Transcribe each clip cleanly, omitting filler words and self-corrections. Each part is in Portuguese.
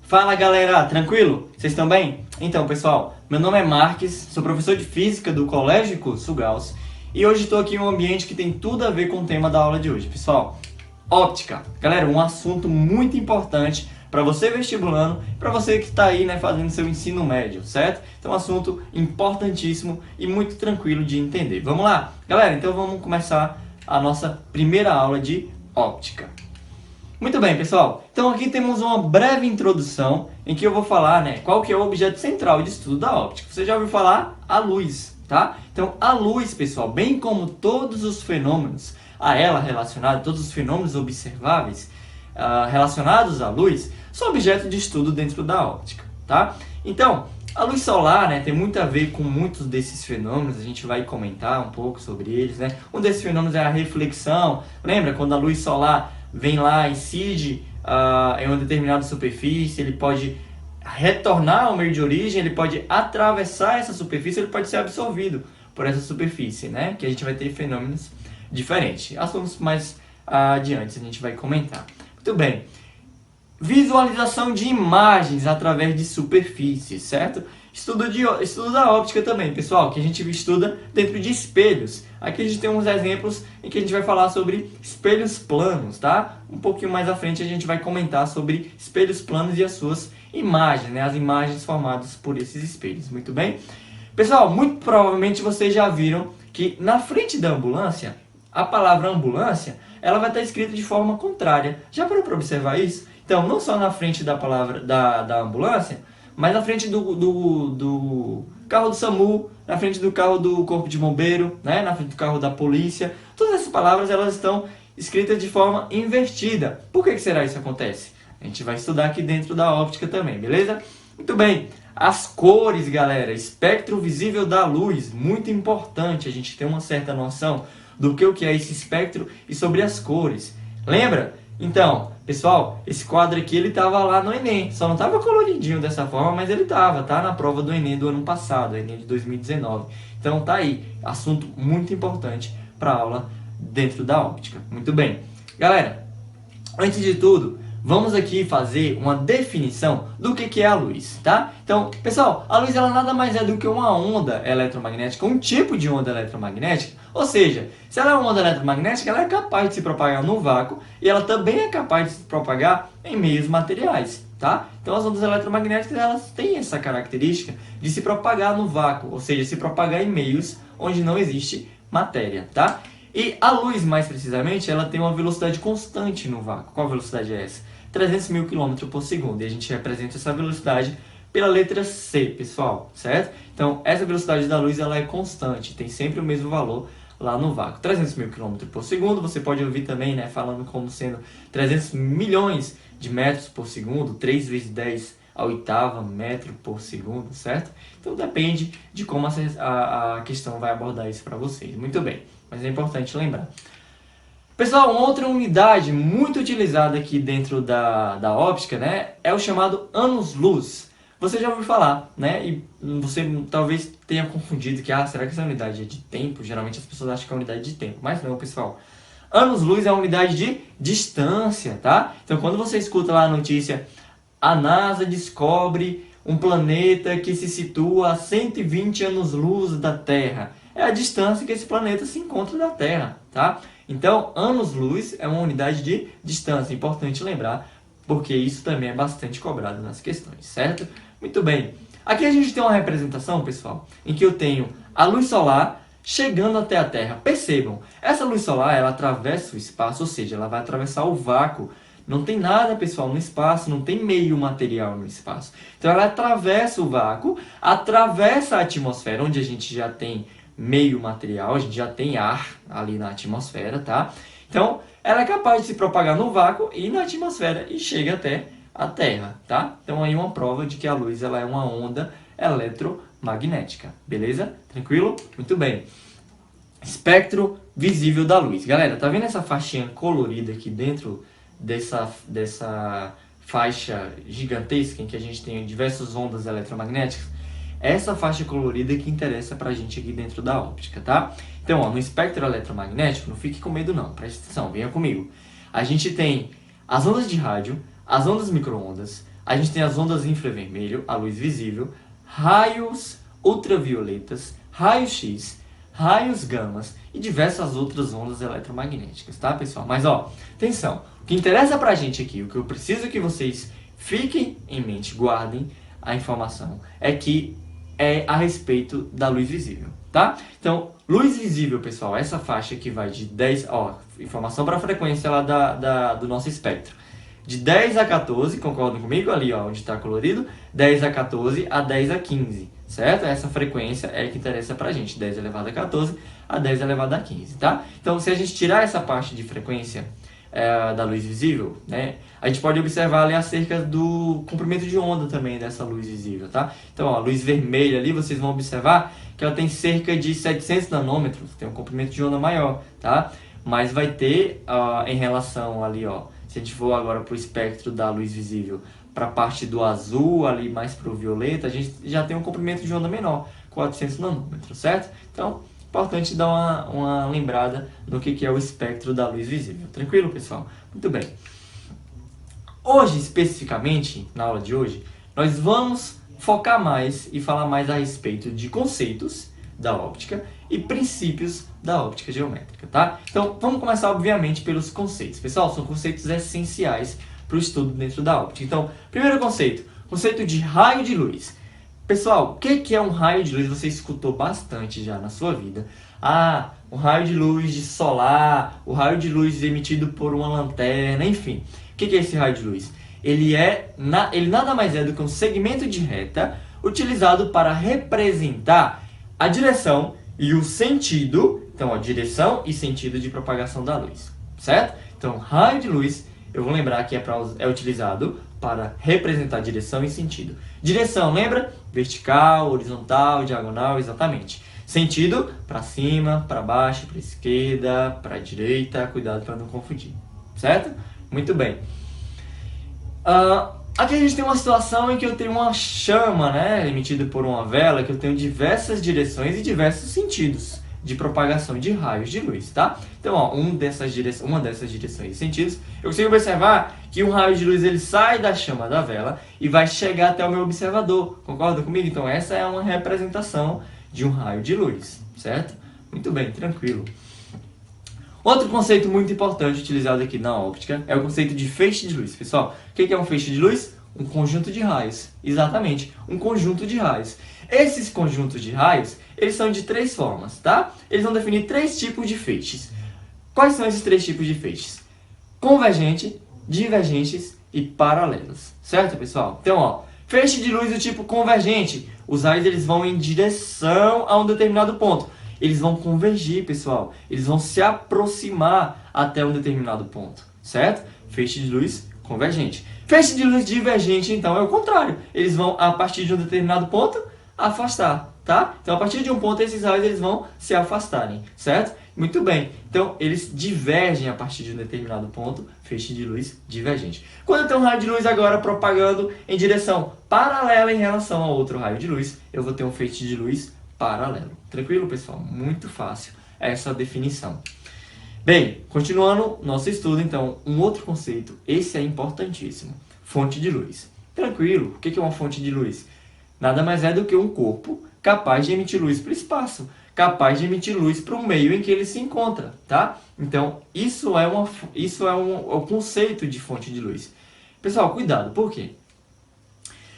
Fala galera, tranquilo? Vocês estão bem? Então pessoal, meu nome é Marques, sou professor de Física do Colégio Curso Gauss e hoje estou aqui em um ambiente que tem tudo a ver com o tema da aula de hoje. Pessoal, óptica. Galera, um assunto muito importante para você vestibulando, para você que está aí fazendo seu ensino médio, certo? Então um assunto importantíssimo e muito tranquilo de entender. Vamos lá? Galera, então vamos começar a nossa primeira aula de óptica. Muito bem, pessoal. Então aqui temos uma breve introdução em que eu vou falar, qual que é o objeto central de estudo da óptica. Você já ouviu falar? A luz, tá? Então a luz, pessoal, bem como todos os fenômenos a ela relacionados, todos os fenômenos observáveis relacionados à luz, são objeto de estudo dentro da óptica, tá? Então, a luz solar, tem muito a ver com muitos desses fenômenos, a gente vai comentar um pouco sobre eles, Um desses fenômenos é a reflexão. Lembra quando a luz solar vem lá, incide em uma determinada superfície, ele pode retornar ao meio de origem, ele pode atravessar essa superfície, ele pode ser absorvido por essa superfície, que a gente vai ter fenômenos diferentes. Assuntos mais adiante a gente vai comentar. Muito bem. Visualização de imagens através de superfícies, certo? Estudo da óptica também, pessoal, que a gente estuda dentro de espelhos. Aqui a gente tem uns exemplos em que a gente vai falar sobre espelhos planos, tá? Um pouquinho mais à frente a gente vai comentar sobre espelhos planos e as suas imagens, as imagens formadas por esses espelhos, muito bem? Pessoal, muito provavelmente vocês já viram que na frente da ambulância, a palavra ambulância, ela vai estar escrita de forma contrária. Já parou para observar isso? Então, não só na frente da palavra da ambulância, mas na frente do carro do SAMU, na frente do carro do Corpo de Bombeiro, na frente do carro da polícia. Todas essas palavras elas estão escritas de forma invertida. Por que será isso acontece? A gente vai estudar aqui dentro da óptica também, beleza? Muito bem. As cores, galera. Espectro visível da luz. Muito importante a gente ter uma certa noção do que é esse espectro e sobre as cores. Lembra? Então, pessoal, esse quadro aqui ele estava lá no Enem, só não estava coloridinho dessa forma, mas ele estava, tá? Na prova do Enem do ano passado, Enem de 2019. Então tá aí, assunto muito importante para a aula dentro da óptica. Muito bem. Galera, antes de tudo, vamos aqui fazer uma definição do que é a luz, tá? Então, pessoal, a luz ela nada mais é do que uma onda eletromagnética, um tipo de onda eletromagnética. Ou seja, se ela é uma onda eletromagnética, ela é capaz de se propagar no vácuo e ela também é capaz de se propagar em meios materiais, tá? Então as ondas eletromagnéticas elas têm essa característica de se propagar no vácuo, ou seja, se propagar em meios onde não existe matéria, tá? E a luz, mais precisamente, ela tem uma velocidade constante no vácuo. Qual velocidade é essa? 300 mil km por segundo. E a gente representa essa velocidade pela letra C, pessoal, certo? Então, essa velocidade da luz ela é constante, tem sempre o mesmo valor lá no vácuo. 300 mil km por segundo, você pode ouvir também, falando como sendo 300 milhões de metros por segundo, 3 vezes 10 a oitava metro por segundo, certo? Então, depende de como a questão vai abordar isso para vocês. Muito bem, mas é importante lembrar. Pessoal, uma outra unidade muito utilizada aqui dentro da óptica, é o chamado anos-luz. Você já ouviu falar, e você talvez tenha confundido que, será que essa unidade é de tempo? Geralmente as pessoas acham que é unidade de tempo, mas não, pessoal. Anos-luz é uma unidade de distância, tá? Então, quando você escuta lá a notícia, a NASA descobre um planeta que se situa a 120 anos-luz da Terra. É a distância que esse planeta se encontra da Terra, tá? Então, anos-luz é uma unidade de distância, importante lembrar, porque isso também é bastante cobrado nas questões, certo? Muito bem. Aqui a gente tem uma representação, pessoal, em que eu tenho a luz solar chegando até a Terra. Percebam, essa luz solar, ela atravessa o espaço, ou seja, ela vai atravessar o vácuo. Não tem nada, pessoal, no espaço, não tem meio material no espaço. Então, ela atravessa o vácuo, atravessa a atmosfera, onde a gente já tem meio material, a gente já tem ar ali na atmosfera, tá? Então, ela é capaz de se propagar no vácuo e na atmosfera e chega até a Terra, tá? Então, aí uma prova de que a luz ela é uma onda eletromagnética, beleza? Tranquilo? Muito bem. Espectro visível da luz. Galera, tá vendo essa faixinha colorida aqui dentro dessa faixa gigantesca em que a gente tem diversas ondas eletromagnéticas? Essa faixa colorida que interessa pra gente aqui dentro da óptica, tá? Então, no espectro eletromagnético, não fique com medo não, preste atenção, venha comigo. A gente tem as ondas de rádio, as ondas micro-ondas, a gente tem as ondas infravermelho, a luz visível, raios ultravioletas, raios-x, raios gamas e diversas outras ondas eletromagnéticas, tá, pessoal? Mas, ó, atenção, o que interessa pra gente aqui, o que eu preciso que vocês fiquem em mente, guardem a informação, é que é a respeito da luz visível, tá? Então, luz visível, pessoal, essa faixa que vai de 10, ó, informação para a frequência lá do nosso espectro. De 10 a 14, concordam comigo? Ali, ó, onde está colorido, 10 a 14 a 10 a 15, certo? Essa frequência é que interessa pra gente, 10 elevado a 14 a 10 elevado a 15, tá? Então, se a gente tirar essa parte de frequência da luz visível, né, a gente pode observar ali acerca do comprimento de onda também dessa luz visível, tá? Então, ó, a luz vermelha ali, vocês vão observar que ela tem cerca de 700 nanômetros, tem um comprimento de onda maior, tá? Mas vai ter, em relação ali, ó, se a gente for agora para o espectro da luz visível, para a parte do azul, ali mais para o violeta, a gente já tem um comprimento de onda menor, 400 nanômetros, certo? Então, importante dar uma lembrada no que é o espectro da luz visível. Tranquilo, pessoal? Muito bem. Hoje, especificamente, na aula de hoje, nós vamos focar mais e falar mais a respeito de conceitos da óptica e princípios da óptica geométrica, tá? Então, vamos começar, obviamente, pelos conceitos. Pessoal, são conceitos essenciais para o estudo dentro da óptica. Então, primeiro conceito, conceito de raio de luz. Pessoal, o que é um raio de luz? Você escutou bastante já na sua vida. Ah, o raio de luz de solar, o raio de luz emitido por uma lanterna, enfim. O que é esse raio de luz? Ele nada mais é do que um segmento de reta utilizado para representar a direção e o sentido, então a direção e sentido de propagação da luz, certo? Então, raio de luz, eu vou lembrar que é utilizado para representar direção e sentido. Direção, lembra? Vertical, horizontal, diagonal, exatamente. Sentido, para cima, para baixo, para esquerda, para direita, cuidado para não confundir, certo? Muito bem. Aqui a gente tem uma situação em que eu tenho uma chama, né, emitida por uma vela, que eu tenho diversas direções e diversos sentidos de propagação de raios de luz, tá? Então, ó, uma dessas direções e sentidos, eu consigo observar que um raio de luz ele sai da chama da vela e vai chegar até o meu observador. Concorda comigo? Então, essa é uma representação de um raio de luz, certo? Muito bem, tranquilo. Outro conceito muito importante utilizado aqui na óptica é o conceito de feixe de luz. Pessoal, o que é um feixe de luz? Um conjunto de raios. Exatamente, um conjunto de raios. Esses conjuntos de raios, eles são de três formas, tá? Eles vão definir três tipos de feixes. Quais são esses três tipos de feixes? Convergente, divergentes e paralelos. Certo, pessoal? Então, ó, feixe de luz do tipo convergente. Os raios eles vão em direção a um determinado ponto. Eles vão convergir, pessoal. Eles vão se aproximar até um determinado ponto, certo? Feixe de luz convergente. Feixe de luz divergente, então, é o contrário. Eles vão, a partir de um determinado ponto, afastar, tá? Então, a partir de um ponto, esses raios eles vão se afastarem, certo? Muito bem. Então, eles divergem a partir de um determinado ponto, feixe de luz divergente. Quando eu tenho um raio de luz agora propagando em direção paralela em relação a outro raio de luz, eu vou ter um feixe de luz paralelo. Tranquilo, pessoal? Muito fácil essa definição. Bem, continuando nosso estudo, então, um outro conceito, esse é importantíssimo, fonte de luz. Tranquilo, o que é uma fonte de luz? Nada mais é do que um corpo capaz de emitir luz para o espaço, capaz de emitir luz para o meio em que ele se encontra, tá? Então, isso é o conceito de fonte de luz. Pessoal, cuidado, por quê?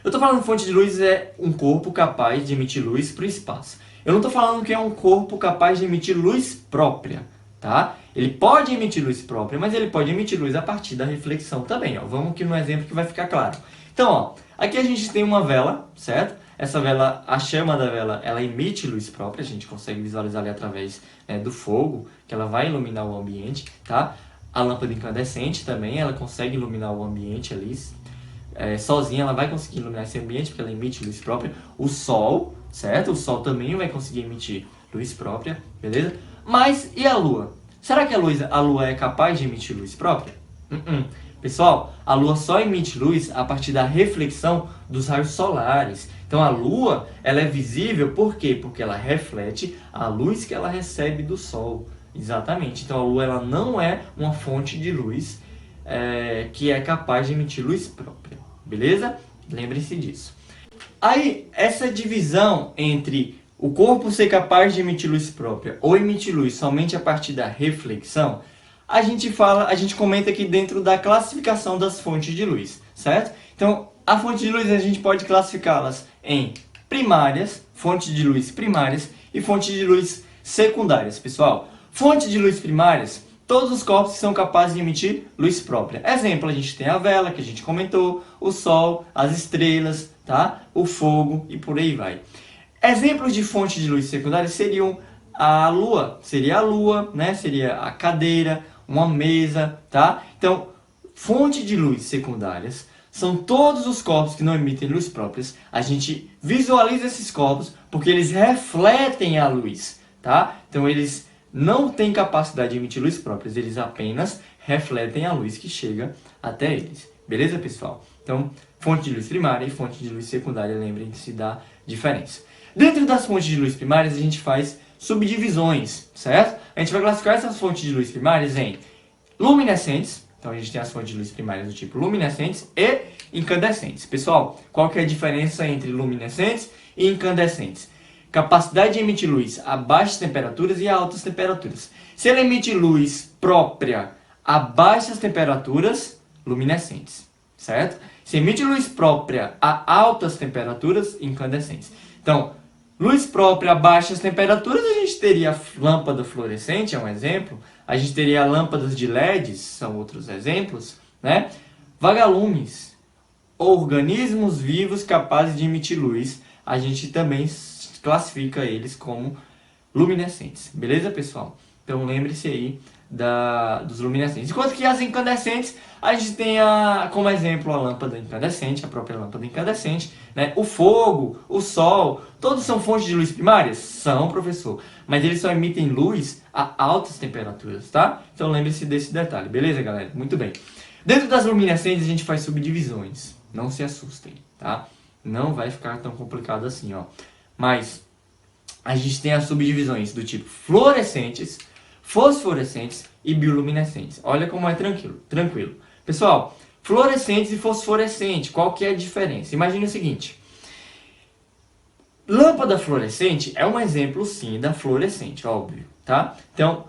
Eu estou falando que fonte de luz é um corpo capaz de emitir luz para o espaço. Eu não estou falando que é um corpo capaz de emitir luz própria, tá? Ele pode emitir luz própria, mas ele pode emitir luz a partir da reflexão também, ó. Vamos aqui no exemplo que vai ficar claro. Então, ó, aqui a gente tem uma vela, certo? Essa vela, a chama da vela, ela emite luz própria, a gente consegue visualizar ali através do fogo, que ela vai iluminar o ambiente, tá? A lâmpada incandescente também, ela consegue iluminar o ambiente ali, sozinha ela vai conseguir iluminar esse ambiente, porque ela emite luz própria. O Sol, certo? O Sol também vai conseguir emitir luz própria, beleza? Mas, e a Lua? Será que a Lua é capaz de emitir luz própria? Pessoal, a Lua só emite luz a partir da reflexão dos raios solares. Então a Lua, ela é visível por quê? Porque ela reflete a luz que ela recebe do Sol. Exatamente. Então a Lua ela não é uma fonte de luz que é capaz de emitir luz própria. beleza? Lembrem-se disso. Aí, essa divisão entre o corpo ser capaz de emitir luz própria ou emitir luz somente a partir da reflexão, a gente comenta aqui dentro da classificação das fontes de luz, certo? Então, a fonte de luz a gente pode classificá-las em primárias, fontes de luz primárias e fontes de luz secundárias, pessoal. Fonte de luz primárias, todos os corpos são capazes de emitir luz própria. Exemplo, a gente tem a vela, que a gente comentou, o sol, as estrelas, tá? O fogo e por aí vai. Exemplos de fonte de luz secundária seriam a lua, né? Seria a cadeira, uma mesa, tá? Então, fonte de luz secundárias são todos os corpos que não emitem luz próprias. A gente visualiza esses corpos porque eles refletem a luz, tá? Então, eles não têm capacidade de emitir luz próprias, eles apenas refletem a luz que chega até eles. Beleza, pessoal? Então, fonte de luz primária e fonte de luz secundária, lembrem-se da diferença. Dentro das fontes de luz primárias, a gente faz subdivisões, certo? A gente vai classificar essas fontes de luz primárias em luminescentes. Então, a gente tem as fontes de luz primárias do tipo luminescentes e incandescentes. Pessoal, qual que é a diferença entre luminescentes e incandescentes? Capacidade de emitir luz a baixas temperaturas e a altas temperaturas. Se ela emite luz própria a baixas temperaturas, luminescentes, certo? Se emite luz própria a altas temperaturas, incandescentes. Então, luz própria a baixas temperaturas, a gente teria a lâmpada fluorescente, é um exemplo. A gente teria lâmpadas de LEDs, são outros exemplos, né? Vagalumes, organismos vivos capazes de emitir luz, a gente também classifica eles como luminescentes. Beleza, pessoal? Então, lembre-se aí dos luminescentes. Enquanto que as incandescentes, a gente tem como exemplo a lâmpada incandescente, a própria lâmpada incandescente, né? O fogo, o sol, todos são fontes de luz primárias? São, professor. Mas eles só emitem luz a altas temperaturas, tá? Então lembre-se desse detalhe, beleza, galera? Muito bem. Dentro das luminescentes a gente faz subdivisões. Não se assustem, tá? Não vai ficar tão complicado assim, ó. Mas a gente tem as subdivisões do tipo fluorescentes, fosforescentes e bioluminescentes. Olha como é tranquilo. Pessoal, fluorescentes e fosforescente, qual que é a diferença? Imagine o seguinte. Lâmpada fluorescente é um exemplo, sim, da fluorescente, óbvio, tá? Então,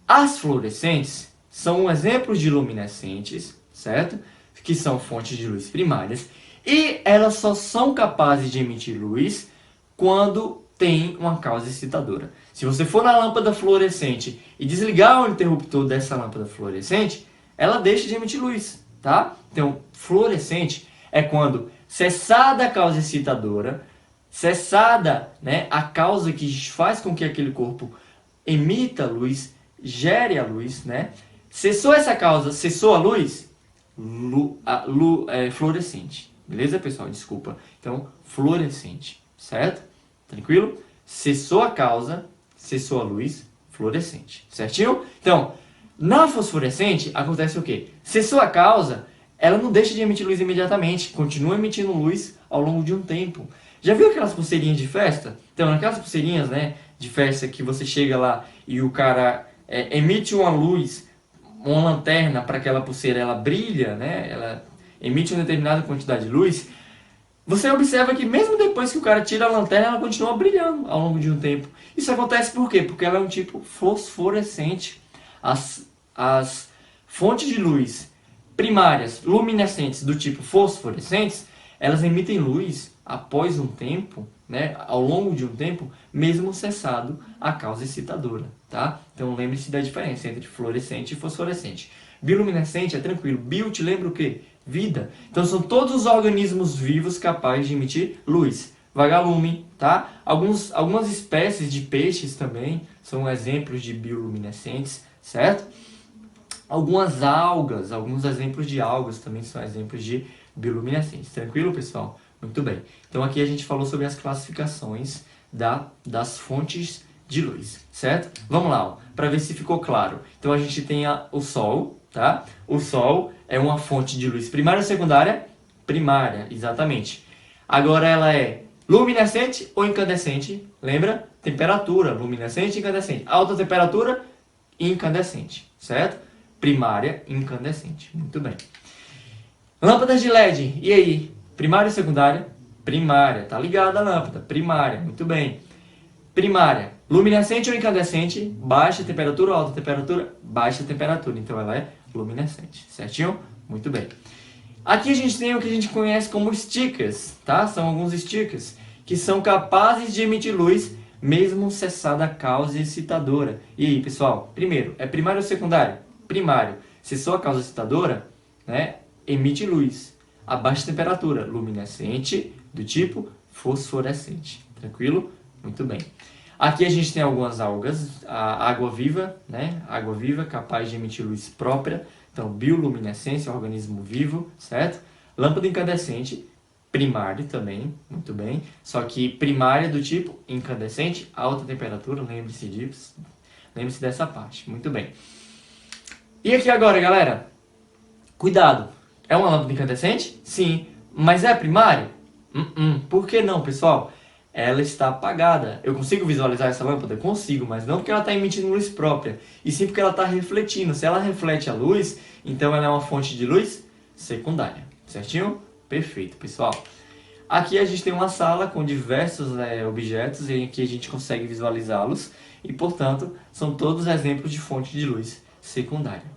as fluorescentes são exemplos de luminescentes, certo? Que são fontes de luz primárias. E elas só são capazes de emitir luz quando tem uma causa excitadora. Se você for na lâmpada fluorescente e desligar o interruptor dessa lâmpada fluorescente, ela deixa de emitir luz, tá? Então, fluorescente é quando cessada a causa excitadora, cessada, né, a causa que faz com que aquele corpo emita luz, gere a luz, né? Cessou essa causa, cessou a luz, fluorescente. Beleza, pessoal? Desculpa. Então, fluorescente, certo? Tranquilo? Cessou a causa, cessou a luz, fluorescente. Certinho? Então, na fosforescente, acontece o quê? Cessou a causa, ela não deixa de emitir luz imediatamente, continua emitindo luz ao longo de um tempo. Já viu aquelas pulseirinhas de festa? Então, naquelas pulseirinhas, né, de festa que você chega lá e o cara emite uma luz, uma lanterna para aquela pulseira, ela brilha, né? Ela emite uma determinada quantidade de luz. Você observa que mesmo depois que o cara tira a lanterna, ela continua brilhando ao longo de um tempo. Isso acontece por quê? Porque ela é um tipo fosforescente. As fontes de luz primárias, luminescentes do tipo fosforescentes, elas emitem luz após um tempo, né, ao longo de um tempo, mesmo cessado a causa excitadora, tá? Então lembre-se da diferença entre fluorescente e fosforescente. Bioluminescente é tranquilo. Bio te lembra o quê? Vida. Então são todos os organismos vivos capazes de emitir luz. Vagalume, tá? Algumas espécies de peixes também são exemplos de bioluminescentes, certo? Algumas algas, alguns exemplos de algas também são exemplos de bioluminescentes. Tranquilo, pessoal? Muito bem. Então aqui a gente falou sobre as classificações das fontes de luz, certo? Vamos lá, para ver se ficou claro. Então a gente tem o Sol, tá? O Sol é uma fonte de luz primária ou secundária? Primária, exatamente. Agora ela é luminescente ou incandescente? Lembra? Temperatura, luminescente e incandescente. Alta temperatura, incandescente, certo? Primária, incandescente. Muito bem. Lâmpadas de LED, e aí? Primária ou secundária? Primária, tá ligada a lâmpada, primária, muito bem. Primária, luminescente ou incandescente? Baixa temperatura ou alta temperatura? Baixa temperatura, então ela é luminescente, certinho? Muito bem. Aqui a gente tem o que a gente conhece como stickers, tá? São alguns stickers que são capazes de emitir luz mesmo cessada a causa excitadora. E aí, pessoal? Primeiro, é primário ou secundário? Primário. Cessou a causa excitadora, né? Emite luz a baixa temperatura, luminescente, do tipo fosforescente. Tranquilo? Muito bem. Aqui a gente tem algumas algas, a água-viva, né? Água-viva capaz de emitir luz própria. Então, bioluminescência, organismo vivo, certo? Lâmpada incandescente, primário também, muito bem. Só que primária do tipo incandescente, alta temperatura, lembre-se disso. Lembre-se dessa parte, muito bem. E aqui agora, galera, cuidado. É uma lâmpada incandescente? Sim. Mas é primário? Por que não, pessoal? Ela está apagada. Eu consigo visualizar essa lâmpada? Consigo, mas não porque ela está emitindo luz própria, e sim porque ela está refletindo. Se ela reflete a luz, então ela é uma fonte de luz secundária. Certinho? Perfeito, pessoal. Aqui a gente tem uma sala com diversos objetos e aqui a gente consegue visualizá-los e, portanto, são todos exemplos de fonte de luz secundária.